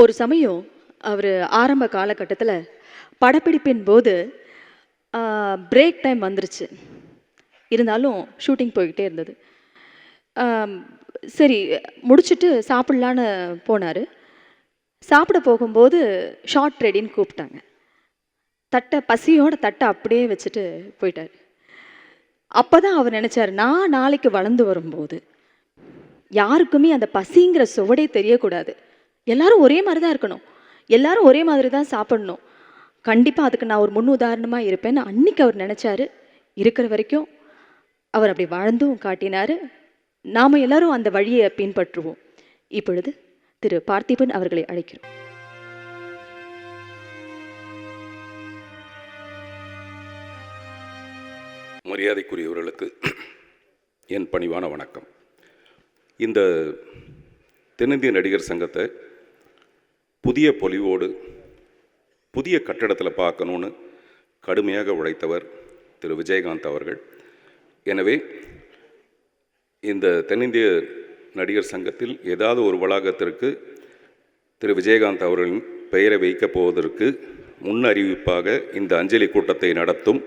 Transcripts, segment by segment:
ஒரு சமயம் அவர் ஆரம்ப காலகட்டத்தில் படப்பிடிப்பின் போது பிரேக் டைம் வந்துருச்சு. இருந்தாலும் ஷூட்டிங் போய்கிட்டே இருந்தது. சரி முடிச்சுட்டு சாப்பிட்லான்னு போனார். சாப்பிட போகும்போது ஷார்ட் ரெடின்னு கூப்பிட்டாங்க. பசியோட தட்டை அப்படியே வச்சுட்டு போயிட்டார். அப்போ தான் அவர் நினச்சார், நான் நாளைக்கு வளர்ந்து வரும்போது யாருக்குமே அந்த பசிங்கிற சுவடே தெரியக்கூடாது. எல்லாரும் ஒரே மாதிரி தான் இருக்கணும், எல்லாரும் ஒரே மாதிரி தான் சாப்பிடணும். கண்டிப்பாக அதுக்கு நான் ஒரு முன் உதாரணமாக இருப்பேன்னு அன்னைக்கு அவர் நினச்சாரு. இருக்கிற வரைக்கும் அவர் அப்படி வாழ்ந்தும் காட்டினார். நாம் எல்லாரும் அந்த வழியை பின்பற்றுவோம். இப்பொழுது திரு பார்த்திபன் அவர்களை அழைக்கிறோம். மரியாதைக்குரியவர்களுக்கு என் பணிவான வணக்கம். இந்த தென்னிந்திய நடிகர் சங்கத்தை புதிய பொலிவோடு புதிய கட்டடத்தில் பார்க்கணுன்னு கடுமையாக உழைத்தவர் திரு விஜயகாந்த் அவர்கள். எனவே இந்த தென்னிந்திய நடிகர் சங்கத்தில் ஏதாவது ஒரு வளாகத்திற்கு திரு விஜயகாந்த் அவர்களின் பெயரை வைக்கப் போவதற்கு முன் அறிவிப்பாக இந்த அஞ்சலி கூட்டத்தை நடத்தும்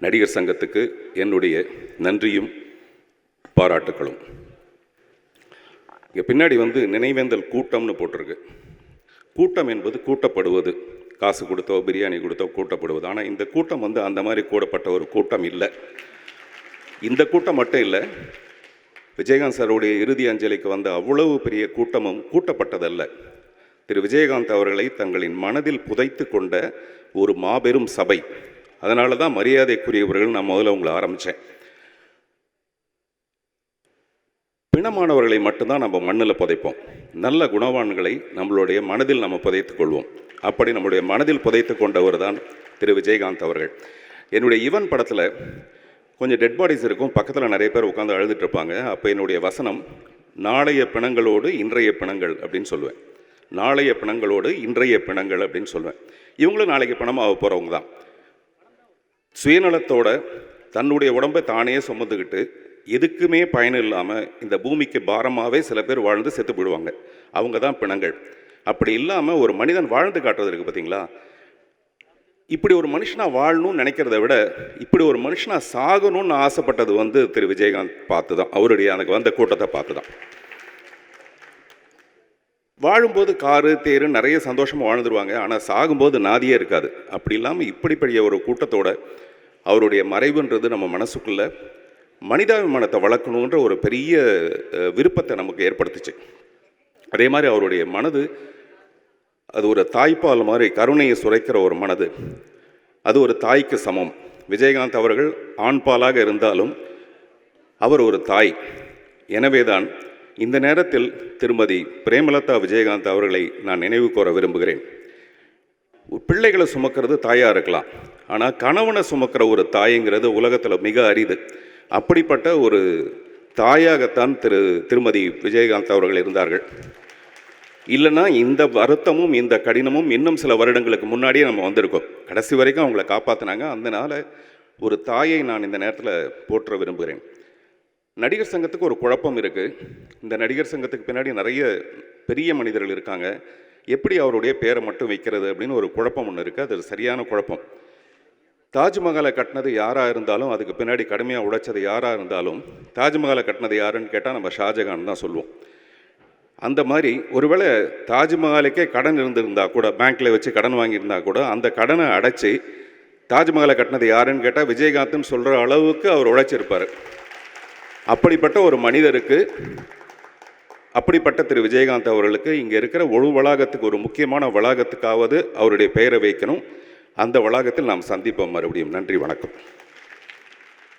நடிகர் சங்கத்துக்கு என்னுடைய நன்றியும் பாராட்டுக்களும். இங்கே பின்னாடி நினைவேந்தல் கூட்டம்னு போட்டிருக்கு. கூட்டம் என்பது கூட்டப்படுவது, காசு கொடுத்தோ பிரியாணி கொடுத்தோ கூட்டப்படுவது. ஆனால் இந்த கூட்டம் அந்த மாதிரி கூடப்பட்ட ஒரு கூட்டம் இல்லை. இந்த கூட்டம் மட்டும் இல்லை, விஜயகாந்த் சாருடைய இறுதி அஞ்சலிக்கு வந்த அவ்வளவு பெரிய கூட்டமும் கூட்டப்பட்டதல்ல. திரு விஜயகாந்த் அவர்களை தங்களின் மனதில் புதைத்து கொண்ட ஒரு மாபெரும் சபை. அதனால தான் மரியாதைக்குரியவர்கள் நான் முதல்ல உங்களை ஆரம்பித்தேன். பிணமானவர்களை மட்டும்தான் நம்ம மண்ணில் புதைப்போம், நல்ல குணவான்களை நம்மளுடைய மனதில் நம்ம புதைத்து கொள்வோம். அப்படி நம்முடைய மனதில் புதைத்து கொண்டவர் தான் திரு விஜயகாந்த் அவர்கள். என்னுடைய ஈவன் படத்தில் கொஞ்சம் டெட் பாடிஸ் இருக்கும், பக்கத்தில் நிறைய பேர் உட்காந்து அழுதுட்டு இருப்பாங்க. அப்போ என்னுடைய வசனம் நாளைய பிணங்களோடு இன்றைய பிணங்கள் அப்படின்னு சொல்லுவேன். நாளைய பிணங்களோடு இன்றைய பிணங்கள் அப்படின்னு சொல்லுவேன். இவங்களும் நாளைக்கு பிணமாக போகிறவங்க தான். சுயநலத்தோட தன்னுடைய உடம்பை தானே சுமந்துக்கிட்டு எதுக்குமே பயன் இல்லாமல் இந்த பூமிக்கு பாரமாகவே சில பேர் வாழ்ந்து செத்து போயிடுவாங்க. அவங்க தான் பிணங்கள். அப்படி இல்லாமல் ஒரு மனிதன் வாழ்ந்து காட்டுறது இருக்குது பார்த்தீங்களா? இப்படி ஒரு மனுஷனாக வாழணும்னு நினைக்கிறத விட இப்படி ஒரு மனுஷனாக சாகணும்னு ஆசைப்பட்டது திரு விஜயகாந்த் பார்த்து தான், அவருடைய எனக்கு வந்த கூட்டத்தை பார்த்து தான். வாழும்போது காரு தேரு நிறைய சந்தோஷமாக வாழ்ந்துருவாங்க, ஆனால் சாகும்போது நாதியே இருக்காது. அப்படி இல்லாமல் இப்படிப்படிய ஒரு கூட்டத்தோட அவருடைய மறைவுன்றது நம்ம மனசுக்குள்ளே மனிதாபிமானத்தை வளர்க்கணுன்ற ஒரு பெரிய விருப்பத்தை நமக்கு ஏற்படுத்துச்சு. அதே மாதிரி அவருடைய மனது அது ஒரு தாய்ப்பால் மாதிரி கருணையை சுரைக்கிற ஒரு மனது. அது ஒரு தாய்க்கு சமம். விஜயகாந்த் அவர்கள் ஆண்பாலாக இருந்தாலும் அவர் ஒரு தாய். எனவே தான் இந்த நேரத்தில் திருமதி பிரேமலதா விஜயகாந்த் அவர்களை நான் நினைவு கூற விரும்புகிறேன். பிள்ளைகளை சுமக்கிறது தாயாக இருக்கலாம், ஆனால் கணவனை சுமக்கிற ஒரு தாய்ங்கிறது உலகத்தில் மிக அரிது. அப்படிப்பட்ட ஒரு தாயாகத்தான் திருமதி விஜயகாந்த் அவர்கள் இருந்தார்கள். இல்லைன்னா இந்த வருத்தமும் இந்த கடினமும் இன்னும் சில வருடங்களுக்கு முன்னாடியே நம்ம வந்திருக்கோம். கடைசி வரைக்கும் அவங்கள காப்பாற்றினாங்க. அதனால் ஒரு தாயை நான் இந்த நேரத்தில் போற்ற விரும்புகிறேன். நடிகர் சங்கத்துக்கு ஒரு குழப்பம் இருக்குது. இந்த நடிகர் சங்கத்துக்கு பின்னாடி நிறைய பெரிய மனிதர்கள் இருக்காங்க. எப்படி அவருடைய பேரை மட்டும் வைக்கிறது அப்படின்னு ஒரு குழப்பம் ஒன்று இருக்குது. அது சரியான குழப்பம். தாஜ்மஹாலை கட்டினது யாராக இருந்தாலும், அதுக்கு பின்னாடி கடுமையாக உழைச்சது யாராக இருந்தாலும், தாஜ்மஹாலை கட்டினது யாருன்னு கேட்டால் நம்ம ஷாஜகான் தான் சொல்லுவோம். அந்த மாதிரி ஒருவேளை தாஜ்மஹாலுக்கே கடன் இருந்திருந்தா கூட, பேங்க்கில் வச்சு கடன் வாங்கியிருந்தா கூட, அந்த கடனை அடைச்சி தாஜ்மஹாலை கட்டினது யாருன்னு கேட்டால் விஜயகாந்த்னு சொல்கிற அளவுக்கு அவர் உழைச்சிருப்பார். அப்படிப்பட்ட ஒரு மனிதருக்கு, அப்படிப்பட்ட திரு விஜயகாந்த் அவர்களுக்கு இங்கே இருக்கிற ஒரு வளாகத்துக்கு, ஒரு முக்கியமான வளாகத்துக்காவது அவருடைய பெயரை வைக்கணும். அந்த வளாகத்தில் நாம் சந்திப்போம் மறுபடியும். நன்றி, வணக்கம்.